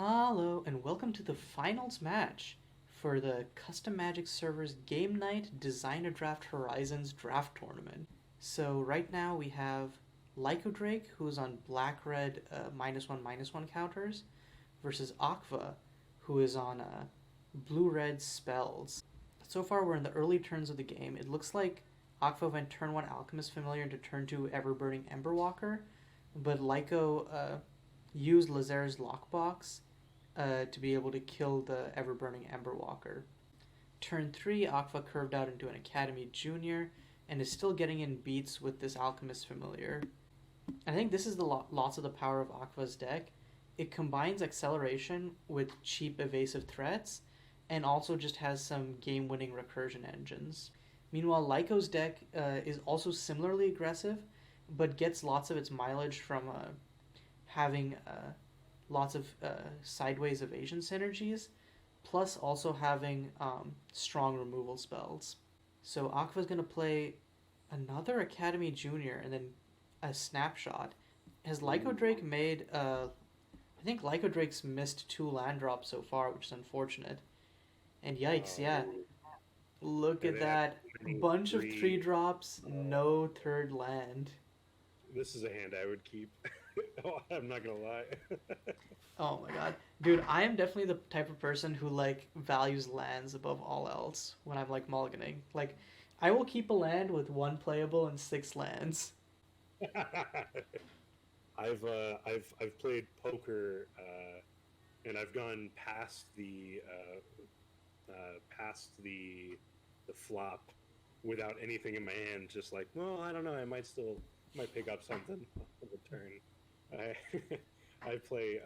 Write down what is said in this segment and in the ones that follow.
Hello, and welcome to the finals match for the Custom Magic server's Game Night Designer Draft Horizons Draft Tournament. So, right now we have Lycodrake, who's on black red -1/-1 counters, versus AKVA, who is on blue red spells. So far, we're in the early turns of the game. It looks like AKVA went turn 1 Alchemist Familiar into turn 2 Everburning Emberwalker, but Lyco used Lazer's Lockbox to be able to kill the ever-burning Emberwalker. Turn 3, AKVA curved out into an Academy Junior and is still getting in beats with this Alchemist Familiar. I think this is the lots of the power of AKVA's deck. It combines acceleration with cheap evasive threats and also just has some game-winning recursion engines. Meanwhile, Lyco's deck is also similarly aggressive, but gets lots of its mileage from having lots of sideways evasion synergies, plus also having strong removal spells. So AKVA's going to play another Academy Junior and then a Snapshot. Has Lycodrake made... I think Lycodrake's missed 2 land drops so far, which is unfortunate. And yikes, yeah. Look at that. Bunch of 3 drops, no third land. This is a hand I would keep. I'm not gonna lie. Oh my god. Dude, I am definitely the type of person who values lands above all else when I'm mulliganing. I will keep a land with 1 playable and 6 lands. I've played poker, and I've gone past the flop without anything in my hand. Just well, I don't know. I might pick up something on the turn. I I play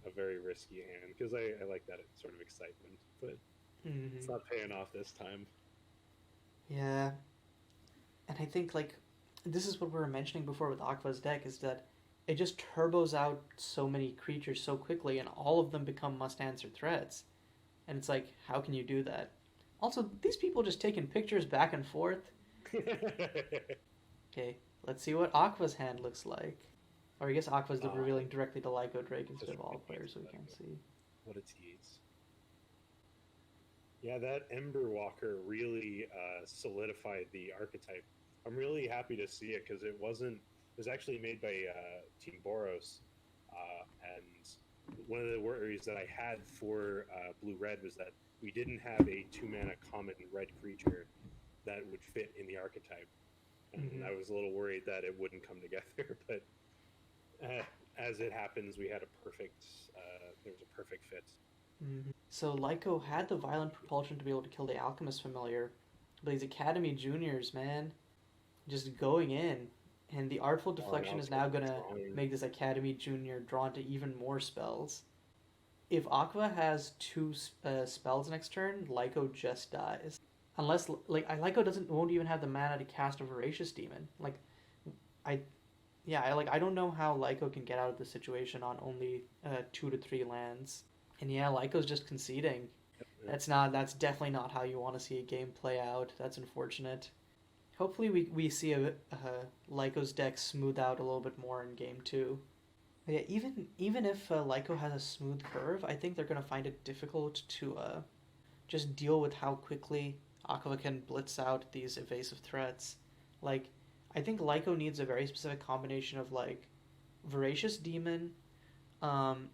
a very risky hand because I like that sort of excitement, but it's Mm-hmm. not paying off this time. Yeah. And I think this is what we were mentioning before with AKVA's deck is that it just turbos out so many creatures so quickly and all of them become must answer threats. And it's how can you do that? Also, these people just taking pictures back and forth. Okay, let's see what AKVA's hand looks like. Or I guess AKVA's uh, revealing directly to Lycodrake instead just of all right players, next so to we that. can't see. What a tease. Yeah, that Ember Walker really solidified the archetype. I'm really happy to see it because it wasn't. It was actually made by Team Boros, and one of the worries that I had for Blue Red was that we didn't have a 2-mana common red creature that would fit in the archetype, and Mm-hmm. I was a little worried that it wouldn't come together. But uh, as it happens, we had a perfect. There was a perfect fit. Mm-hmm. So Lyco had the violent propulsion to be able to kill the Alchemist Familiar, but these Academy Juniors, man, just going in. And the Artful Oh, now Deflection it's is now going to gonna drawing. make this Academy Junior drawn to even more spells. If AKVA has 2 spells next turn, Lyco just dies. Unless Lyco doesn't won't even have the mana to cast a Voracious Demon. I I don't know how Lyco can get out of this situation on only 2 to 3 lands. And yeah, Lyco's just conceding. That's definitely not how you want to see a game play out. That's unfortunate. Hopefully we see Lyco's deck smooth out a little bit more in game 2. But yeah, even if Lyco has a smooth curve, I think they're gonna find it difficult to just deal with how quickly AKVA can blitz out these evasive threats. Like, I think Lyco needs a very specific combination of Voracious Demon, um,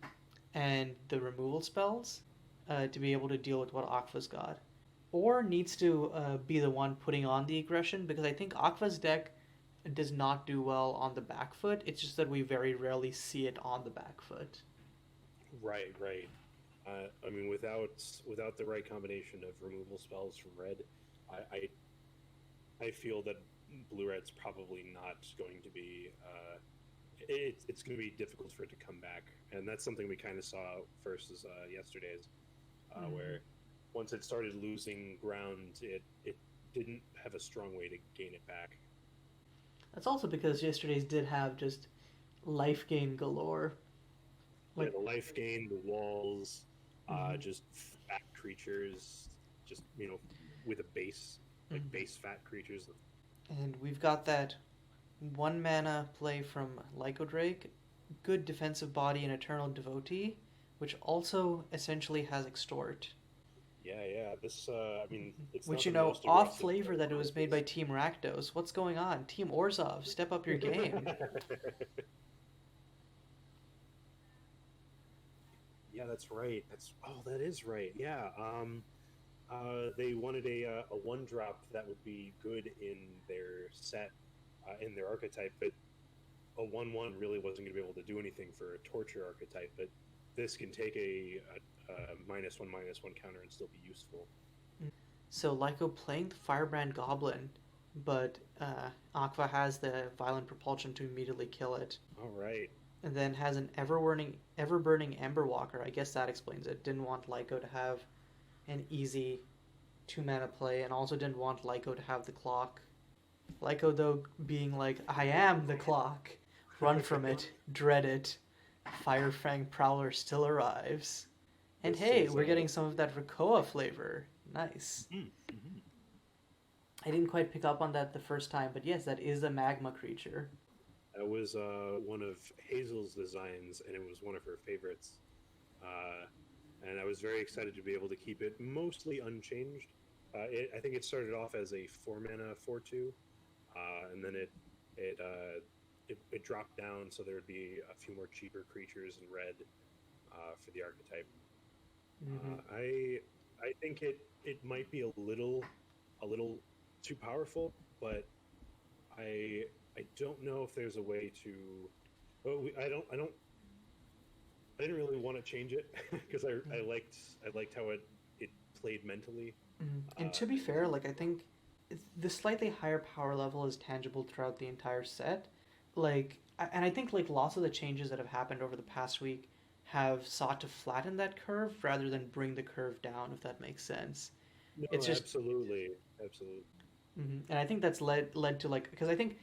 and the removal spells to be able to deal with what AKVA's got. Or needs to be the one putting on the aggression because I think AKVA's deck does not do well on the back foot. It's just that we very rarely see it on the back foot. Right, right. I mean, without the right combination of removal spells from red, I feel that blue red's probably not going to be. It's going to be difficult for it to come back, and that's something we kind of saw versus yesterday's, Mm-hmm. where once it started losing ground, it didn't have a strong way to gain it back. That's also because yesterday's did have just life gain galore. Yeah, Like, the life gain, the walls, mm-hmm. just fat creatures, just with a base, like Mm-hmm. base fat creatures. And we've got that 1 mana play from Lycodrake, good defensive body and Eternal Devotee, which also essentially has extort. Yeah, yeah. This, I mean, it's Which, not you the know, most off aggressive flavor that it was made by cards. Team Rakdos. What's going on? Team Orzhov, step up your game. Yeah, that's right. That is right. Yeah. They wanted a one drop that would be good in their set, in their archetype, but a 1/1 really wasn't going to be able to do anything for a torture archetype. But this can take a -1/-1 counter and still be useful. So Lyco playing the Firebrand Goblin, but AKVA has the Violent Propulsion to immediately kill it. All right. And then has an ever burning Ember Walker. I guess that explains it. Didn't want Lyco to have an easy 2 mana play, and also didn't want Lyco to have the clock. Lyco, though, being like, I am the clock. Run from it. Dread it. Firefang Prowler still arrives. And This hey, is we're getting some of that Rakoa flavor. Nice. mhm. I didn't quite pick up on that the first time, but yes, that is a magma creature. That was one of Hazel's designs, and it was one of her favorites. Uh, and I was very excited to be able to keep it mostly unchanged. I think it started off as a 4 mana 4/2, and then it dropped down, so there would be a few more cheaper creatures in red for the archetype. Mm-hmm. I think it might be a little too powerful, but I don't know if there's a way to. Well, I didn't really want to change it because I liked how it played mentally. And to be fair, like I think the slightly higher power level is tangible throughout the entire set. And I think like lots of the changes that have happened over the past week have sought to flatten that curve rather than bring the curve down, if that makes sense. It's No, just, absolutely, absolutely. and I think that's led to like because I think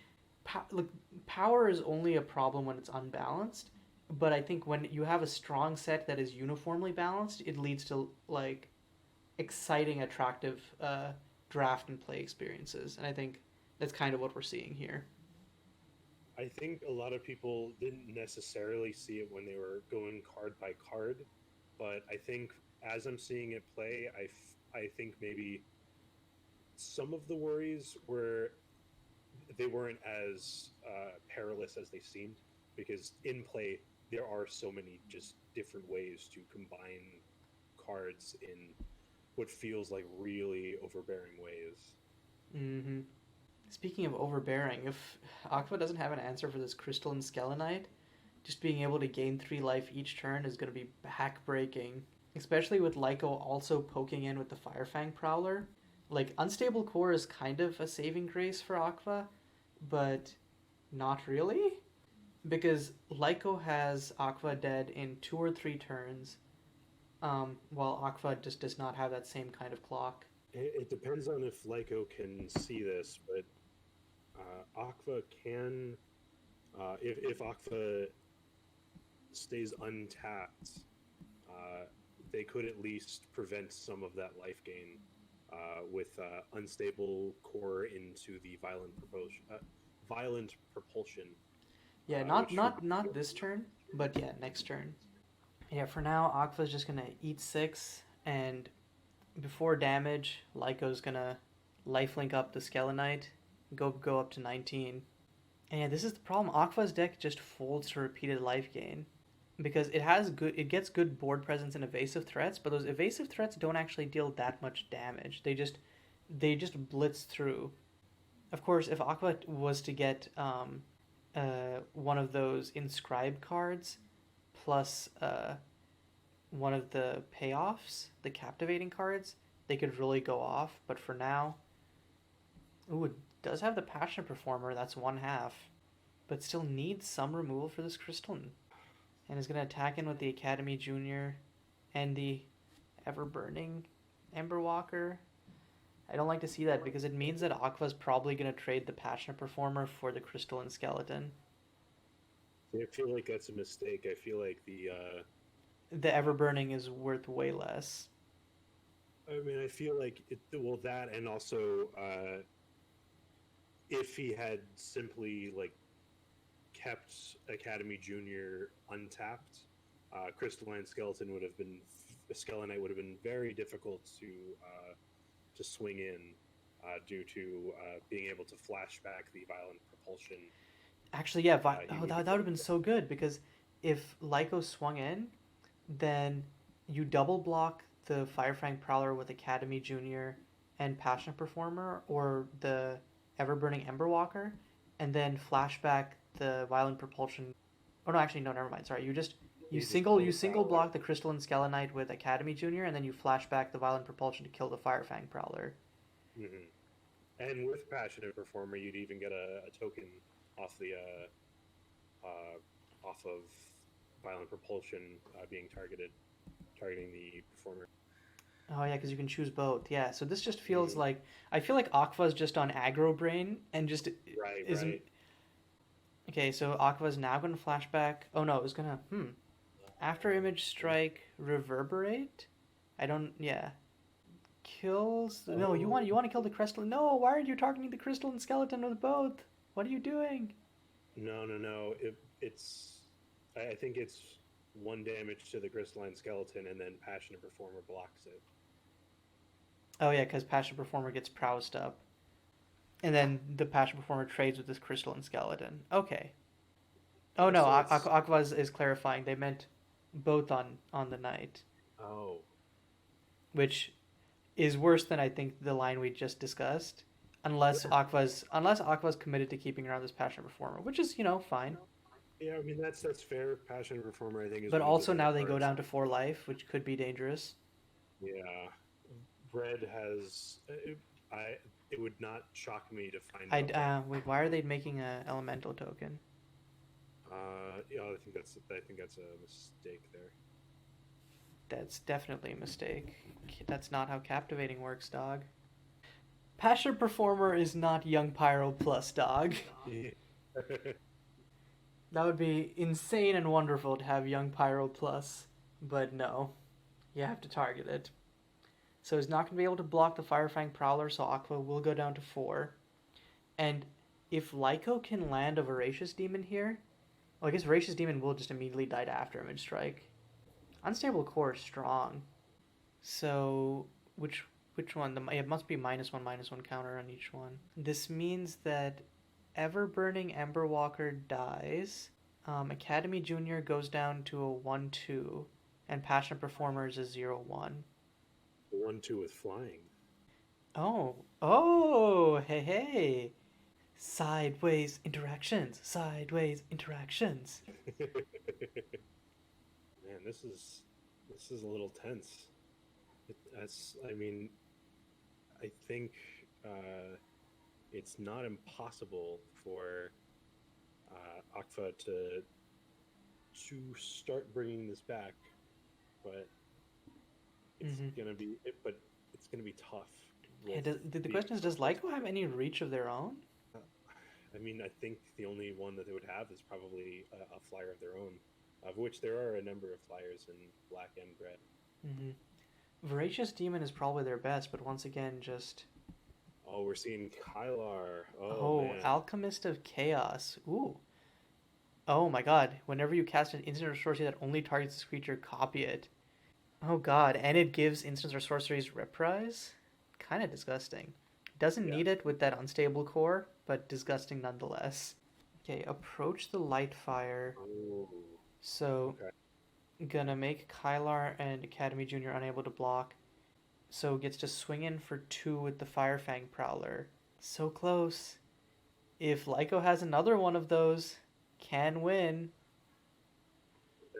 like power is only a problem when it's unbalanced. But I think when you have a strong set that is uniformly balanced, it leads to like exciting, attractive draft and play experiences. And I think that's kind of what we're seeing here. I think a lot of people didn't necessarily see it when they were going card by card, but I think as I'm seeing it play, I think maybe some of the worries were they weren't as perilous as they seemed because in play there are so many just different ways to combine cards in what feels like really overbearing ways. Mm-hmm. Speaking of overbearing, if Aqua doesn't have an answer for this Crystalline Skelenite, just being able to gain 3 life each turn is going to be backbreaking. Especially with Lyco also poking in with the Firefang Prowler. Like, Unstable Core is kind of a saving grace for Aqua, but not really. Because Lyco has Aqua dead in 2 or 3 turns, while Aqua just does not have that same kind of clock. It depends on if Lyco can see this, but Aqua can, if Aqua stays untapped, they could at least prevent some of that life gain with unstable core into the violent propulsion. Yeah, not this turn, but yeah, next turn. Yeah, for now, Aqua's just gonna eat 6, and before damage, Lyco's gonna lifelink up the Skelenite, go up to 19. And yeah, this is the problem. Aqua's deck just folds to repeated life gain because it gets good board presence and evasive threats, but those evasive threats don't actually deal that much damage. They just blitz through. Of course, if Aqua was to get one of those inscribe cards plus one of the payoffs, the captivating cards, they could really go off. But for now, ooh, it does have the passionate performer. That's 1/2, but still needs some removal for this crystalline, and is gonna attack in with the Academy Junior and the ever burning Ember Walker. I don't like to see that because it means that Aqua's probably gonna trade the passionate performer for the crystalline skeleton. I feel like that's a mistake. I feel like The ever burning is worth way less. I mean, I feel like well, that and also if he had simply like kept Academy Junior untapped, Crystalline Skeleton would have been Skelenite would have been very difficult to swing in due to being able to flash back the violent propulsion. Actually, yeah, You oh, need that to would go have been so good because if Lyco swung in, then you double block the Firefang Prowler with Academy Junior and Passionate Performer or the Ever-Burning Emberwalker, and then flashback the Violent Propulsion. Oh no, actually no, never mind. Sorry, you you just kill you the single Prowler. block the Crystalline Skelenite with Academy Junior, and then you flashback the Violent Propulsion to kill the Firefang Prowler. Mm-hmm. And with Passionate Performer, you'd even get a token off the off of Violent Propulsion being targeting the performer. Oh yeah, because you can choose both. Yeah, so this just feels Mm-hmm. like I feel like Aqua's just on aggro brain and just Right, isn't. right. Okay, so Aqua's now going to flashback. Oh no, it was gonna. After image strike, reverberate. I don't. Yeah, kills. No, Oh, you want to kill the crystal. No, why are you targeting the crystalline skeleton with both? What are you doing? no. It's I think it's one damage to the crystalline skeleton, and then Passionate Performer blocks it. Oh yeah, because passion performer gets prowessed up, and then the passion performer trades with this crystalline skeleton. Okay. Oh no, So it's Aqua is clarifying. They meant both on the night, oh which is worse than I think the line we just discussed. Unless Aqua's committed to keeping around this passionate performer, which is fine. yeah. I mean that's fair. Passionate Performer, I think, is But one of the also better now they go cards. down to 4 life, which could be dangerous. Yeah, Red has. I it would not shock me to find I out that. wait. Why are they making a elemental token? Yeah, I think that's a mistake there. That's definitely a mistake. That's not how captivating works, dog. Passionate performer is not young pyro plus dog. Yeah. That would be insane and wonderful to have young pyro plus, but no, you have to target it. So he's not going to be able to block the Firefang Prowler, so Aqua will go down to 4. And if Lyco can land a Voracious Demon here, well, I guess Voracious Demon will just immediately die to After Image Strike. Unstable Core is strong. So, which one? It must be -1/-1 counter on each one. This means that Ever-Burning Emberwalker dies. Academy Junior goes down to a 1/2. And Passionate Performer is a 0/1. 1/2 with flying. Oh, hey, hey. Sideways interactions. Sideways interactions. Man, this is a little tense. I mean, I think it's not impossible for AKVA to start bringing this back, but it's gonna be tough. Yeah, the question is, does Lyco have any reach of their own? I mean, I think the only one that they would have is probably a flyer of their own, of which there are a number of flyers in black and red. Mm-hmm. Voracious Demon is probably their best, but once again, just... Oh, we're seeing Kylar. Oh, Man. Alchemist of Chaos. Ooh. Oh my god. Whenever you cast an instant or sorcery that only targets this creature, copy it. Oh god, and it gives instants or sorceries reprise? Kind of disgusting. Doesn't need it with that unstable core, but disgusting nonetheless. Okay, approach the Lightfire. Oh. So, gonna make Kylar and Academy Junior unable to block. So gets to swing in for 2 with the Firefang Prowler. So close. If Lyco has another one of those, can win.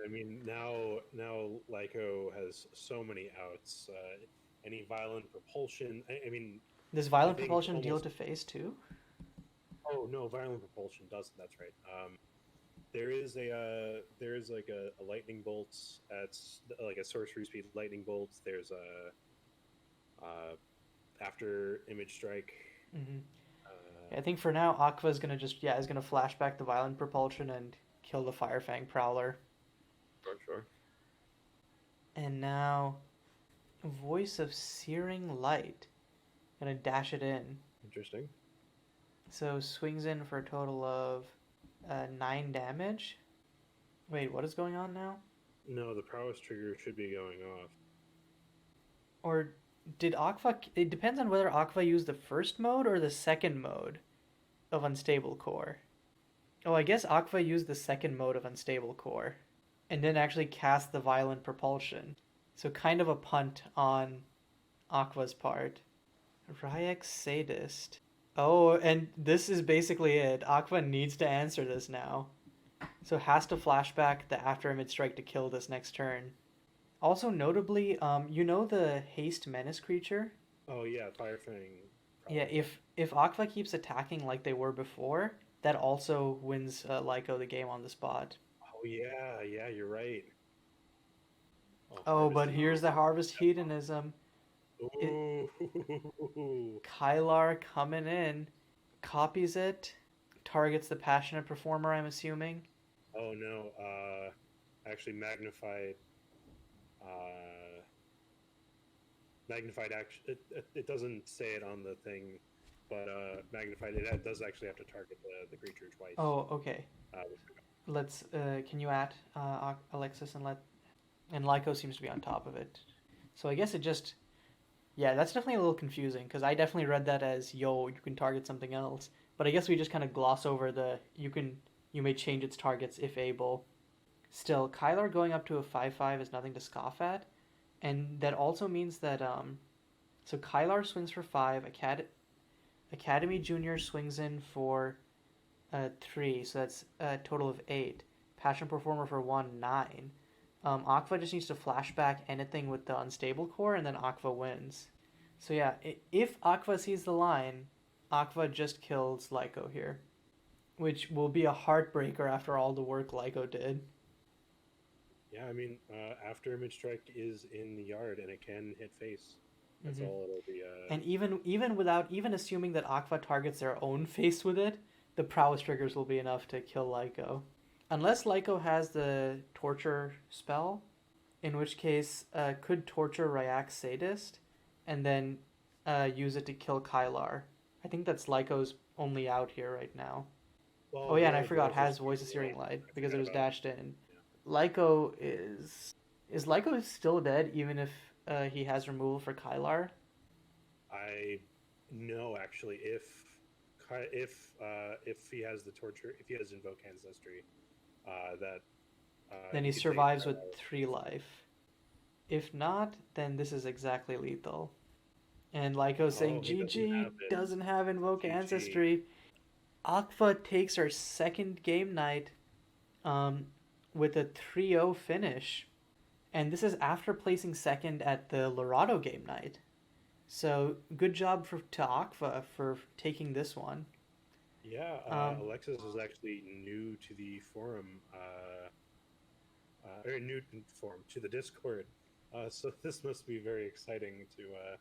I mean, now Lyco has so many outs. Any violent propulsion. I mean, Does Violent Propulsion deal to face too? Oh no, violent propulsion doesn't. That's right. There is like a lightning bolt. It's like a sorcery speed lightning bolt. There's a after image strike. Mm-hmm. I think for now, Aqua is gonna is gonna flash back the Violent Propulsion and kill the Firefang Prowler. Sure. And now, Voice of Searing Light. Gonna dash it in. Interesting. So swings in for a total of 9 damage. Wait, what is going on now? No, the prowess trigger should be going off. Or did AKVA? It depends on whether AKVA used the first mode or the second mode of Unstable Core. Oh, I guess AKVA used the second mode of Unstable Core and then actually cast the Violent Propulsion. So kind of a punt on AKVA's part. Ryax Sadist. Oh, and this is basically it. AKVA needs to answer this now. So has to flashback the After Image Strike to kill this next turn. Also notably, you know the Haste Menace creature? Oh yeah, Firefang. Yeah, if AKVA keeps attacking like they were before, that also wins Lyco the game on the spot. Oh yeah, yeah, you're right. Oh, Oh, Harvest but here's the Hedonism. Harvest Hedonism. It, Ooh. Kylar coming in, copies it, targets the Passionate Performer, I'm assuming. Oh no. Actually, magnified. Uh, magnified action. It doesn't say it on the thing, but magnified. It does actually have to target the creature twice. Oh, okay. Uh, Let's. Can you add Alexis and let. And Lyco seems to be on top of it. So I guess it just. Yeah, that's definitely a little confusing because I definitely read that as yo, you can target something else. But I guess we just kind of gloss over the you may change its targets if able. Still, Kylar going up to a 5/5 is nothing to scoff at, and that also means that so Kylar swings for 5, Academy Junior swings in for 3, so that's a total of 8. Passion Performer for 1, 9. AKVA just needs to flashback anything with the Unstable Core, and then AKVA wins. So yeah, if AKVA sees the line, AKVA just kills Lyco here, which will be a heartbreaker after all the work Lyco did. yeah, I mean, after image strike is in the yard and it can hit face. That's Hmm. all it'll be. And even without even assuming that AKVA targets their own face with it, the prowess triggers will be enough to kill Lyco. Unless Lyco has the torture spell, in which case could torture Ryax Sadist, and then use it to kill Kylar. I think that's Lyco's only out here right now. Oh Well, yeah, and I yeah, forgot Voice of has Voice of Searing Searing Light. Light I because it forgot was about it. dashed in. Yeah. Lyco is Lyco still dead even if he has removal for Kylar? I know actually if he has the torture, if he has invoke ancestry, that Then he he could take survives with 3 life. If not, then this is exactly lethal. And Lyco saying Oh, he doesn't GG have it. doesn't have Invoke GG. Ancestry. AKVA takes our second game night um, with a 3-0 finish. And this is after placing second at the Lorado game night. So good job to AKVA for taking this one. Yeah, Um, Alexis is actually new to the forum, or new to the forum to the Discord. So this must be very exciting to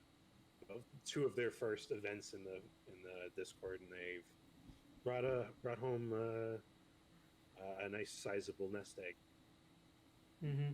two of their first events in the Discord, and they've brought home a nice sizable nest egg. mhm.